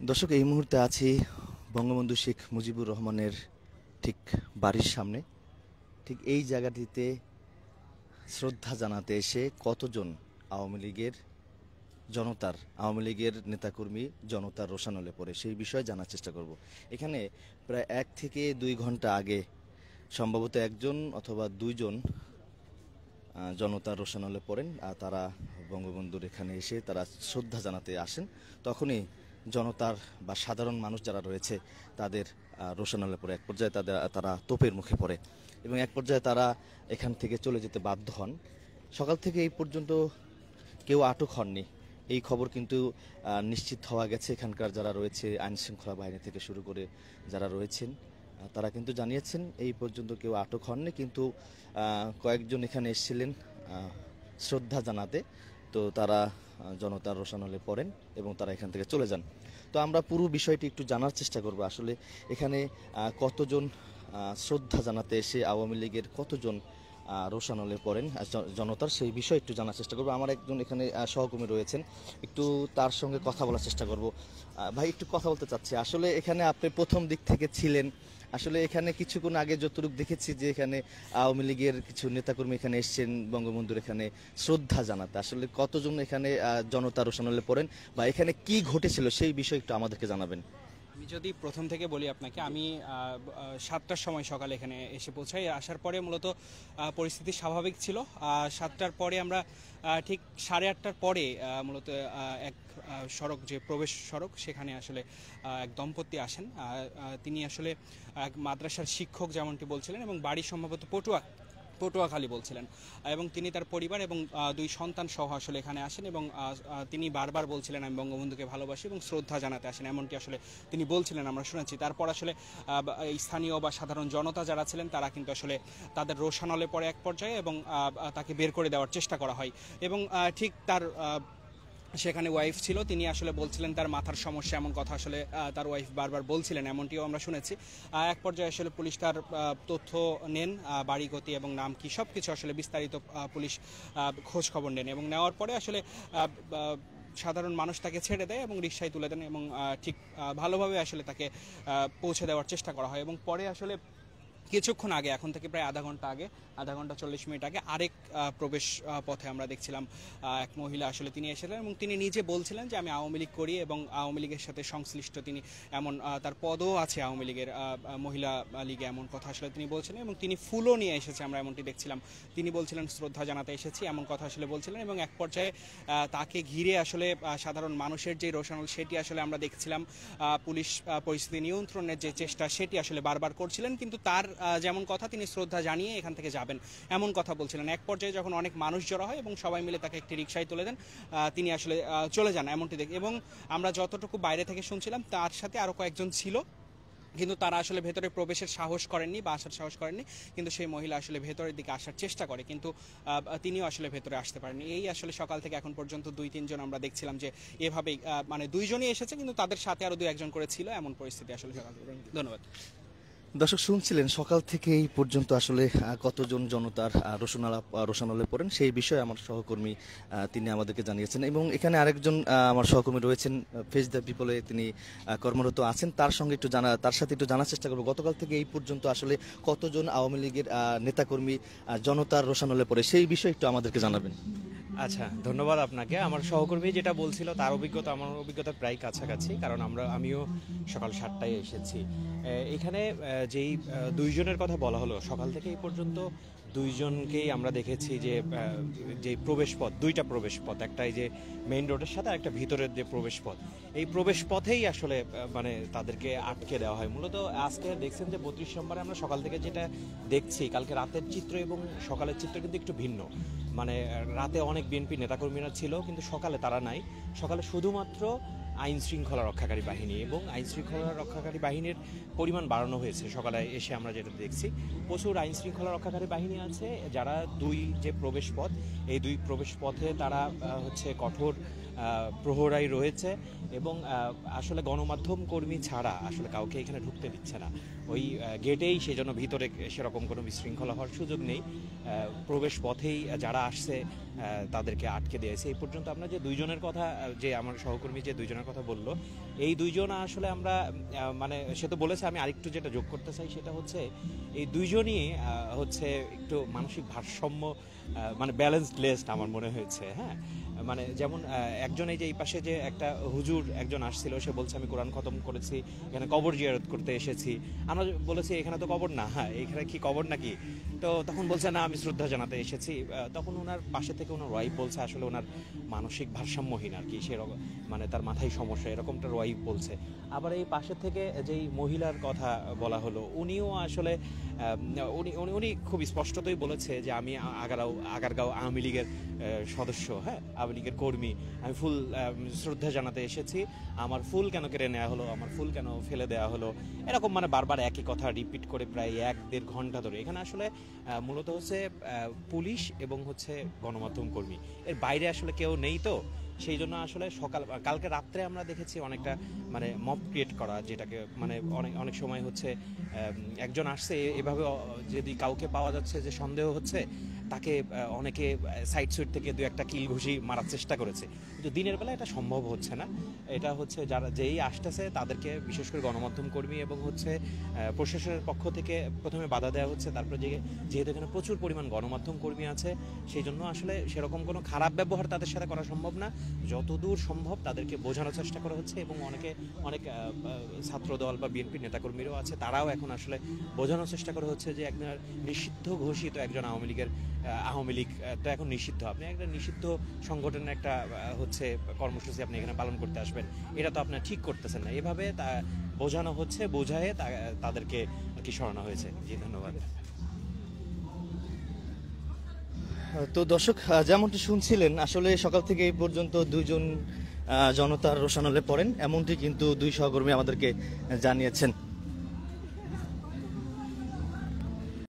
দর্শক, এই মুহূর্তে আছি বঙ্গবন্ধু শেখ মুজিবুর রহমানের ঠিক বাড়ির সামনে। ঠিক এই জায়গাটিতে শ্রদ্ধা জানাতে এসে কতজন আওয়ামী লীগের আওয়ামী লীগের নেতাকর্মী জনতার রোষানলে পড়ে সেই বিষয়ে জানার চেষ্টা করব। এখানে প্রায় 1 থেকে 2 ঘন্টা আগে সম্ভবত একজন অথবা দুইজন জনতার রোষানলে পড়েন, আর তারা বঙ্গবন্ধুর এখানে এসে তারা শ্রদ্ধা জানাতে আসেন। তখনই জনতার বা সাধারণ মানুষ যারা রয়েছে তাদের রোষানলে পড়ে এক পর্যায়ে তারা তোপের মুখে পড়ে এবং এক পর্যায়ে তারা এখান থেকে চলে যেতে বাধ্য হন। সকাল থেকে এই পর্যন্ত কেউ আটক হননি, এই খবর কিন্তু নিশ্চিত হওয়া গেছে। এখানকার যারা রয়েছে আইনশৃঙ্খলা বাহিনী থেকে শুরু করে যারা রয়েছেন তারা কিন্তু জানিয়েছেন এই পর্যন্ত কেউ আটক হননি, কিন্তু কয়েকজন এখানে এসেছিলেন শ্রদ্ধা জানাতে। তো তারা জনতার রোষানলে পড়েন এবং তারা এখান থেকে চলে যান। তো আমরা পুরো বিষয়টি একটু জানার চেষ্টা করব, আসলে এখানে কতজন শ্রদ্ধা জানাতে এসে আওয়ামী লীগের কতজন রোষানলে পড়েন জনতার, সেই বিষয়ে একটু জানার চেষ্টা করব। আমার একজন এখানে সহকর্মী রয়েছেন, একটু তার সঙ্গে কথা বলার চেষ্টা করব। ভাই, একটু কথা বলতে চাচ্ছি, আসলে এখানে আপনি প্রথম দিক থেকে ছিলেন, আসলে এখানে কিছুক্ষণ আগে যতটুকু দেখেছি যে এখানে আওয়ামী লীগের কিছু নেতাকর্মী এখানে এসেছেন বঙ্গবন্ধুর এখানে শ্রদ্ধা জানাতে, আসলে কতজন এখানে জনতা রোষানলে পড়েন বা এখানে কি ঘটেছিল সেই বিষয়ে একটু আমাদেরকে জানাবেন। আমি যদি প্রথম থেকে বলি আপনাকে, আমি 7টার সময় সকালে এখানে এসে পৌঁছাই। আসার পরে মূলত পরিস্থিতি স্বাভাবিক ছিল। 7টার পরে আমরা ঠিক 8:30টার পরে মূলত এক সড়ক, যে প্রবেশ সড়ক, সেখানে আসলে এক দম্পতি আসেন। তিনি আসলে এক মাদ্রাসার শিক্ষক যেমনটি বলছিলেন এবং বাড়ি সম্ভবত পটুয়াখালী বলছিলেন, এবং তিনি তার পরিবার এবং 2 সন্তান সহ আসলে এখানে আসেন এবং তিনি বারবার বলছিলেন আমি বঙ্গবন্ধুকে ভালোবাসি এবং শ্রদ্ধা জানাতে আসেন, এমনটি আসলে তিনি বলছিলেন, আমরা শুনেছি। তারপর আসলে স্থানীয় বা সাধারণ জনতা যারা ছিলেন তারা কিন্তু আসলে তাদের রোষানলে পড়ে এক পর্যায়ে এবং তাকে বের করে দেওয়ার চেষ্টা করা হয় এবং ঠিক তার সেখানে ওয়াইফ ছিল, তিনি আসলে বলছিলেন তার মাথার সমস্যা, এমন কথা আসলে তার ওয়াইফ বারবার বলছিলেন, এমনটিও আমরা শুনেছি। এক পর্যায়ে আসলে পুলিশ তার তথ্য নেন, বাড়ি গতি এবং নাম কি সব কিছু আসলে বিস্তারিত পুলিশ খোঁজ খবর নেন এবং নেওয়ার পরে আসলে সাধারণ মানুষ তাকে ছেড়ে দেয় এবং রিকশায় তুলে দেন এবং ঠিক ভালোভাবে আসলে তাকে পৌঁছে দেওয়ার চেষ্টা করা হয়। এবং পরে আসলে কিছুক্ষণ আগে, এখন থেকে প্রায় আধা ঘন্টা 40 মিনিট আগে আরেক প্রবেশ পথে আমরা দেখছিলাম এক মহিলা আসলে তিনি এসেছিলেন এবং তিনি নিজে বলছিলেন যে আমি আওয়ামী লীগ করি এবং আওয়ামী লীগের সাথে সংশ্লিষ্ট তিনি, এমন তার পদও আছে আওয়ামী লীগের মহিলা লীগে, এমন কথা আসলে তিনি বলছিলেন এবং তিনি ফুলও নিয়ে এসেছে, আমরা এমনটি দেখছিলাম। তিনি বলছিলেন শ্রদ্ধা জানাতে এসেছি, এমন কথা আসলে বলছিলেন এবং এক পর্যায়ে তাকে ঘিরে আসলে সাধারণ মানুষের যে রোষানল সেটি আসলে আমরা দেখছিলাম। পুলিশ পরিস্থিতি নিয়ন্ত্রণের যে চেষ্টা সেটি আসলে বারবার করছিলেন, কিন্তু তার যেমন কথা তিনি শ্রদ্ধা জানিয়ে এখান থেকে যাবেন এমন কথা বলছিলেন। এক পর্যায়ে যখন অনেক মানুষ জড়ো হয় এবং সবাই মিলে তাকে একটি রিকশায় তুলে দেন, তিনি আসলে চলে যান, এমনটি দেখি। এবং আমরা যতটুকু বাইরে থেকে শুনছিলাম তার সাথে আরও কয়েকজন ছিল, কিন্তু তারা আসলে ভেতরে প্রবেশের সাহস করেননি বা আসার সাহস করেননি, কিন্তু সেই মহিলা আসলে ভেতরের দিকে আসার চেষ্টা করে, কিন্তু তিনিও আসলে ভেতরে আসতে পারেননি। এই আসলে সকাল থেকে এখন পর্যন্ত 2-3 জন আমরা দেখছিলাম যে এভাবেই, মানে 2 জনই এসেছে কিন্তু তাদের সাথে আরও 2-1 জন করে ছিল, এমন পরিস্থিতি আসলে সকাল থেকে। ধন্যবাদ। দর্শক, শুনছিলেন সকাল থেকে এই পর্যন্ত আসলে কতজন জনতার রোষানলে পড়েন সেই বিষয়ে আমার সহকর্মী তিনি আমাদেরকে জানিয়েছেন এবং এখানে আরেকজন আমার সহকর্মী রয়েছেন ফেস দ্য পিপলে, তিনি কর্মরত আছেন, তার সাথে একটু জানার চেষ্টা করবো গতকাল থেকে এই পর্যন্ত আসলে কতজন আওয়ামী লীগের নেতাকর্মী জনতার রোষানলে পড়ে সেই বিষয়ে একটু আমাদেরকে জানাবেন। আচ্ছা, ধন্যবাদ আপনাকে। আমার সহকর্মী যেটা বলছিল তার অভিজ্ঞতা আমার অভিজ্ঞতা প্রায় কাছাকাছি, কারণ আমিও সকাল 7টায় এসেছি এখানে। যেই 2 জনের কথা বলা হলো, সকাল থেকে এই পর্যন্ত 2 জনকেই আমরা দেখেছি যে প্রবেশপথ, 2টা প্রবেশপথ, একটা এই যে মেইন রোডের সাথে একটা ভিতরের যে প্রবেশপথ, এই প্রবেশ পথেই আসলে মানে তাদেরকে আটকে দেওয়া হয়। মূলত আজকে দেখছেন যে 32 নম্বরে আমরা সকাল থেকে যেটা দেখছি, কালকে রাতের চিত্র এবং সকালের চিত্র কিন্তু একটু ভিন্ন। মানে রাতে অনেক বিএনপি নেতাকর্মীরা ছিল, কিন্তু সকালে তারা নাই। সকালে শুধুমাত্র আইন শৃঙ্খলা রক্ষাকারী বাহিনী এবং আইন শৃঙ্খলা রক্ষাকারী বাহিনীর পরিমাণ বাড়ানো হয়েছে। সকালে এসে আমরা যেটা দেখছি, প্রচুর আইন শৃঙ্খলা রক্ষাকারী বাহিনী আছে, যারা যে প্রবেশ পথ, এই 2 প্রবেশ পথে তারা কঠোর প্রহরাই রয়েছে এবং আসলে গণমাধ্যম কর্মী ছাড়া আসলে কাউকে এখানে ঢুকতে দিচ্ছে না। ওই গেটেই সেজন্য ভিতরে সেরকম কোনো বিশৃঙ্খলা হওয়ার সুযোগ নেই। প্রবেশ পথেই যারা আসছে তাদেরকে আটকে দিয়েছে। এই পর্যন্ত আমরা যে দুইজনের কথা, যে আমার সহকর্মী যে দুইজনের কথা বললো, এই দুইজন আসলে আমরা মানে সে তো বলেছে, আমি আরেকটু যেটা যোগ করতে চাই সেটা হচ্ছে এই দুইজনই হচ্ছে একটু মানসিক ভারসাম্য মানে ব্যালেন্সড আমার মনে হয়েছে। হ্যাঁ, মানে যেমন একজন এই যে এই পাশে যে একটা হুজুর একজন আসছিল, সে বলছে আমি কোরআন খতম করেছি, এখানে কবর জিয়ারত করতে এসেছি। আমরা বলেছি এখানে তো কবর না, হ্যাঁ এখানে কি কবর নাকি? তো তখন বলছে না আমি শ্রদ্ধা জানাতে এসেছি। তখন ওনার পাশে থেকে ওনার ওয়াইফ বলছে আসলে ওনার মানসিক ভারসাম্যহীন আর কি, সেরকম মানে তার মাথায় সমস্যা, এরকমটার ওয়াইফ বলছে। আবার এই পাশে থেকে যেই মহিলার কথা বলা হলো, উনিও আসলে উনি খুব স্পষ্টতই বলেছে যে আমি আগারগাঁও আওয়ামী লীগের সদস্য, হ্যাঁ আওয়ামী লীগের কর্মী, আমি ফুল শ্রদ্ধা জানাতে এসেছি, আমার ফুল কেন কেড়ে নেওয়া হলো, আমার ফুল কেন ফেলে দেওয়া হলো, এরকম মানে বারবার একই কথা রিপিট করে প্রায় 1-1.5 ঘন্টা ধরে। এখানে আসলে মূলত হচ্ছে পুলিশ এবং হচ্ছে গণমাধ্যম কর্মী, এর বাইরে আসলে কেউ নেই। তো সেই জন্য আসলে কালকে রাত্রে আমরা দেখেছি অনেকটা মানে মব ক্রিয়েট করা, যেটাকে মানে অনেক সময় হচ্ছে একজন আসছে এভাবে, যদি কাউকে পাওয়া যাচ্ছে যে সন্দেহ হচ্ছে, তাকে অনেকে সাইড সুইট থেকে 2-1টা কিল ঘুষি মারার চেষ্টা করেছে। কিন্তু দিনের বেলা এটা সম্ভব হচ্ছে না। এটা হচ্ছে যারা যেই আসতেছে তাদেরকে, বিশেষ করে গণমাধ্যম কর্মী এবং হচ্ছে প্রশাসনের পক্ষ থেকে প্রথমে বাধা দেওয়া হচ্ছে। তারপরে যেহেতু এখানে প্রচুর পরিমাণ গণমাধ্যম কর্মী আছে, সেই জন্য আসলে সেরকম কোনো খারাপ ব্যবহার তাদের সাথে করা সম্ভব না। যতদূর সম্ভব তাদেরকে বোঝানোর চেষ্টা করা হচ্ছে এবং অনেক ছাত্রদল বা বিএনপি নেতাকর্মীরাও আছে, তারাও এখন আসলে বোঝানোর চেষ্টা করা হচ্ছে যে একজন নিষিদ্ধ ঘোষিত একজন আওয়ামী লীগ তো এখন নিষিদ্ধ, আপনি একটা নিষিদ্ধ সংগঠনের একটা হচ্ছে কর্মসূচি আপনি এখানে পালন করতে আসবেন, এটা তো আপনার ঠিক করতেছেন না। এভাবে বোঝানো হচ্ছে, বোঝায় তাদেরকে আর কি সরানো হয়েছে। জি ধন্যবাদ। তো দর্শক, যেমনটি শুনছিলেন, আসলে সকাল থেকে এই পর্যন্ত দুইজন জনতার রোষানলে পড়েন, এমনটি কিন্তু দুই সহকর্মী আমাদেরকে জানিয়েছেন।